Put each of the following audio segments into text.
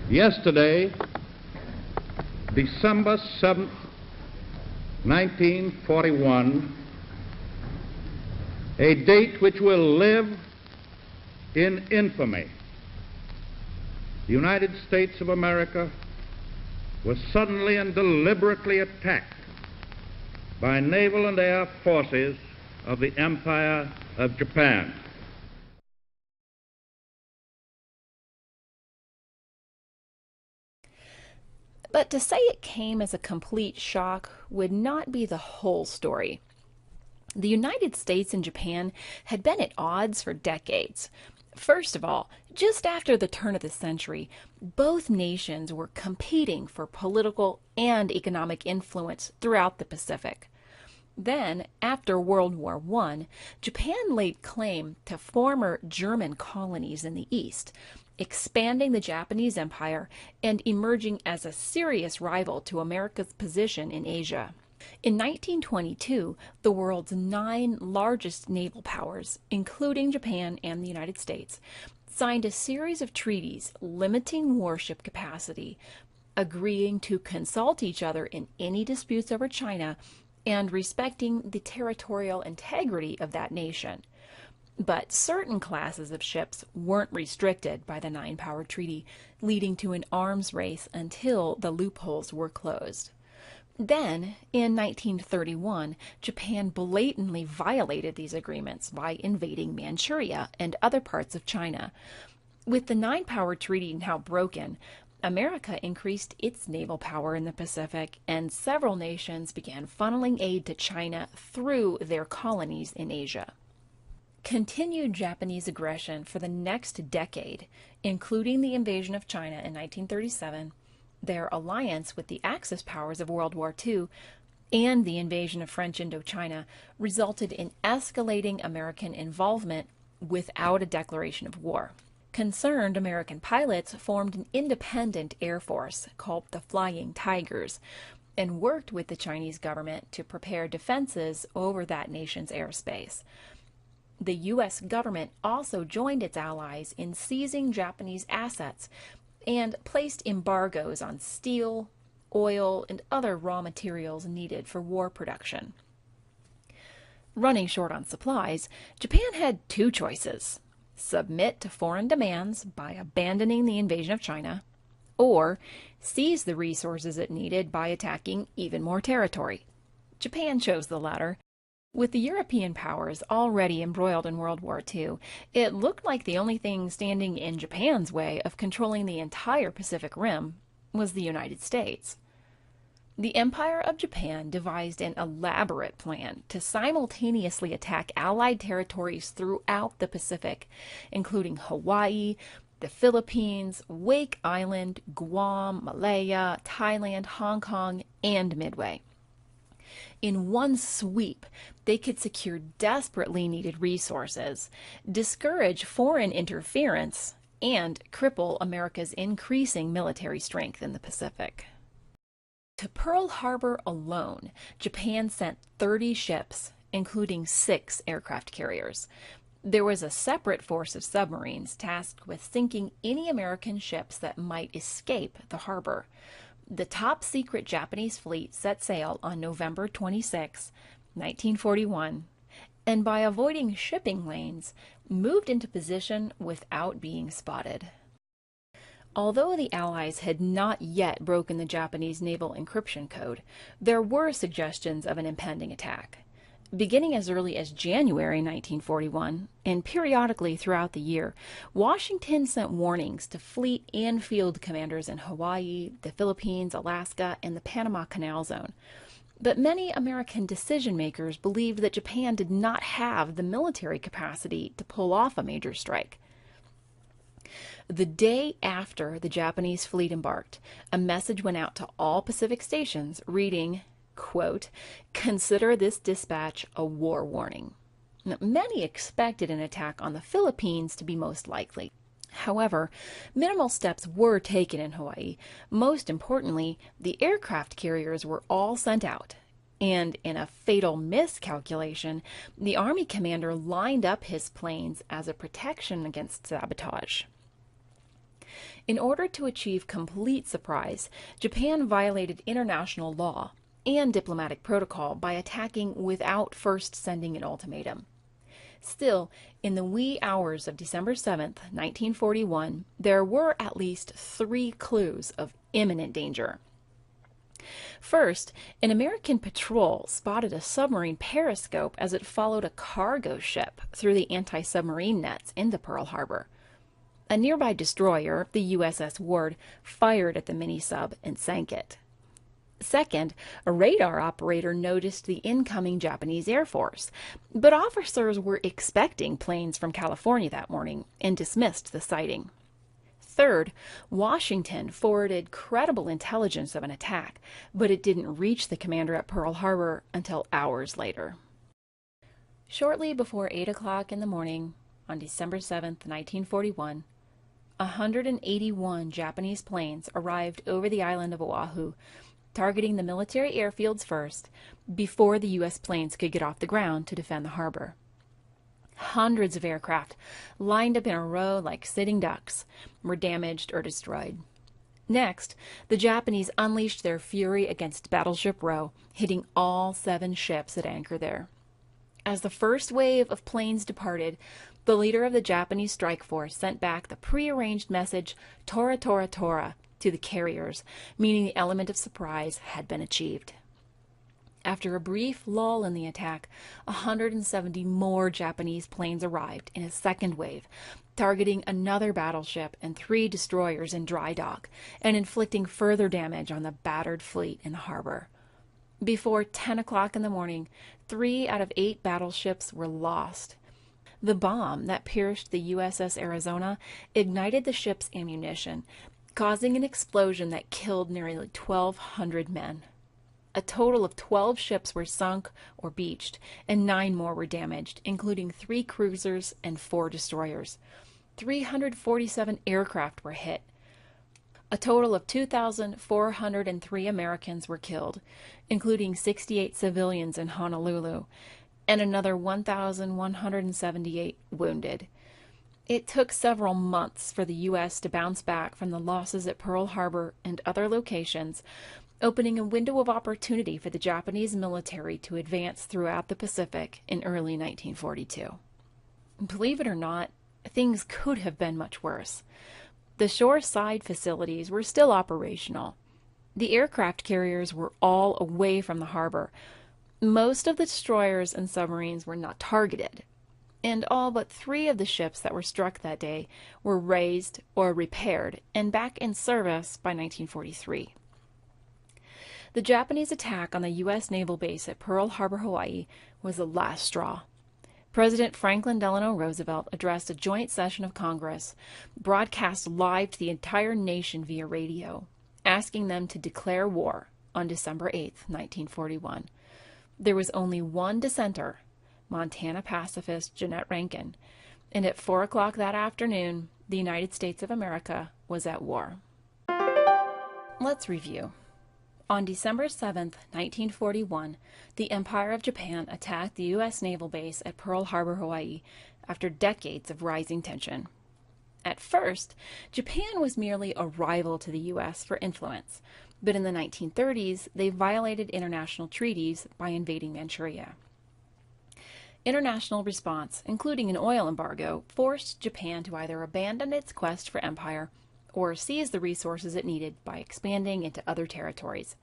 Yesterday, December 7th, 1941, a date which will live in infamy, the United States of America was suddenly and deliberately attacked by naval and air forces of the Empire of Japan. But to say it came as a complete shock would not be the whole story. The United States and Japan had been at odds for decades. First of all, just after the turn of the century, both nations were competing for political and economic influence throughout the Pacific. Then, after World War I, Japan laid claim to former German colonies in the East, expanding the Japanese Empire and emerging as a serious rival to America's position in Asia. In 1922, the world's 9 largest naval powers, including Japan and the United States, signed a series of treaties limiting warship capacity, agreeing to consult each other in any disputes over China, and respecting the territorial integrity of that nation. But certain classes of ships weren't restricted by the 9-power treaty, leading to an arms race until the loopholes were closed. Then, in 1931, Japan blatantly violated these agreements by invading Manchuria and other parts of China. With the 9-power treaty now broken, America increased its naval power in the Pacific, and several nations began funneling aid to China through their colonies in Asia. Continued Japanese aggression for the next decade, including the invasion of China in 1937, their alliance with the Axis powers of World War II, and the invasion of French Indochina, resulted in escalating American involvement without a declaration of war. Concerned American pilots formed an independent air force called the Flying Tigers and worked with the Chinese government to prepare defenses over that nation's airspace. The U.S. government also joined its allies in seizing Japanese assets and placed embargoes on steel, oil, and other raw materials needed for war production. Running short on supplies, Japan had 2 choices: submit to foreign demands by abandoning the invasion of China, or seize the resources it needed by attacking even more territory. Japan chose the latter. With the European powers already embroiled in World War II, it looked like the only thing standing in Japan's way of controlling the entire Pacific Rim was the United States. The Empire of Japan devised an elaborate plan to simultaneously attack Allied territories throughout the Pacific, including Hawaii, the Philippines, Wake Island, Guam, Malaya, Thailand, Hong Kong, and Midway. In one sweep, they could secure desperately needed resources, discourage foreign interference, and cripple America's increasing military strength in the Pacific. To Pearl Harbor alone, Japan sent 30 ships, including 6 aircraft carriers. There was a separate force of submarines tasked with sinking any American ships that might escape the harbor. The top-secret Japanese fleet set sail on November 26, 1941, and by avoiding shipping lanes, moved into position without being spotted. Although the Allies had not yet broken the Japanese naval encryption code, there were suggestions of an impending attack. Beginning as early as January 1941, and periodically throughout the year, Washington sent warnings to fleet and field commanders in Hawaii, the Philippines, Alaska, and the Panama Canal Zone. But many American decision-makers believed that Japan did not have the military capacity to pull off a major strike. The day after the Japanese fleet embarked, a message went out to all Pacific stations reading, quote, "Consider this dispatch a war warning." Now, many expected an attack on the Philippines to be most likely. However, minimal steps were taken in Hawaii. Most importantly, the aircraft carriers were all sent out, and in a fatal miscalculation, the Army commander lined up his planes as a protection against sabotage. In order to achieve complete surprise, Japan violated international law and diplomatic protocol by attacking without first sending an ultimatum. Still, in the wee hours of December 7th, 1941, there were at least 3 clues of imminent danger. First, an American patrol spotted a submarine periscope as it followed a cargo ship through the anti-submarine nets into Pearl Harbor. A nearby destroyer, the USS Ward, fired at the mini-sub and sank it. Second, a radar operator noticed the incoming Japanese Air Force, but officers were expecting planes from California that morning and dismissed the sighting. Third, Washington forwarded credible intelligence of an attack, but it didn't reach the commander at Pearl Harbor until hours later. Shortly before 8 o'clock in the morning, on December 7, 1941, 181 Japanese planes arrived over the island of Oahu, targeting the military airfields first, before the U.S. planes could get off the ground to defend the harbor. Hundreds of aircraft, lined up in a row like sitting ducks, were damaged or destroyed. Next, the Japanese unleashed their fury against Battleship Row, hitting all 7 ships at anchor there. As the first wave of planes departed, the leader of the Japanese strike force sent back the prearranged message, "Tora, Tora, Tora," to the carriers, meaning the element of surprise had been achieved. After a brief lull in the attack, 170 more Japanese planes arrived in a second wave, targeting another battleship and 3 destroyers in dry dock, and inflicting further damage on the battered fleet in the harbor. Before 10 o'clock in the morning, 3 out of 8 battleships were lost. The bomb that pierced the USS Arizona ignited the ship's ammunition, causing an explosion that killed nearly 1,200 men. A total of 12 ships were sunk or beached, and 9 more were damaged, including 3 cruisers and 4 destroyers. 347 aircraft were hit. A total of 2,403 Americans were killed, including 68 civilians in Honolulu, and another 1,178 wounded. It took several months for the U.S. to bounce back from the losses at Pearl Harbor and other locations, opening a window of opportunity for the Japanese military to advance throughout the Pacific in early 1942. Believe it or not, things could have been much worse. The shoreside facilities were still operational. The aircraft carriers were all away from the harbor. Most of the destroyers and submarines were not targeted, and all but 3 of the ships that were struck that day were raised or repaired and back in service by 1943. The Japanese attack on the U.S. naval base at Pearl Harbor, Hawaii was the last straw. President Franklin Delano Roosevelt addressed a joint session of Congress, broadcast live to the entire nation via radio, asking them to declare war on December 8, 1941. There was only one dissenter, Montana pacifist Jeannette Rankin, and at 4 o'clock that afternoon, the United States of America was at war. Let's review. On December 7, 1941, the Empire of Japan attacked the U.S. naval base at Pearl Harbor, Hawaii, after decades of rising tension. At first, Japan was merely a rival to the U.S. for influence, but in the 1930s, they violated international treaties by invading Manchuria. International response, including an oil embargo, forced Japan to either abandon its quest for empire or seize the resources it needed by expanding into other territories.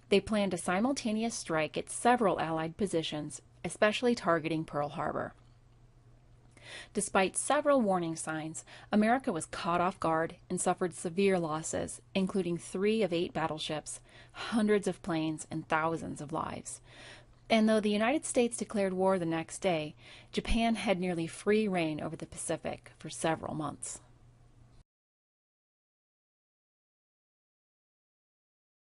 They planned a simultaneous strike at several Allied positions, especially targeting Pearl Harbor. Despite several warning signs, America was caught off guard and suffered severe losses, including 3 of 8 battleships, hundreds of planes, and thousands of lives. And though the United States declared war the next day, Japan had nearly free reign over the Pacific for several months.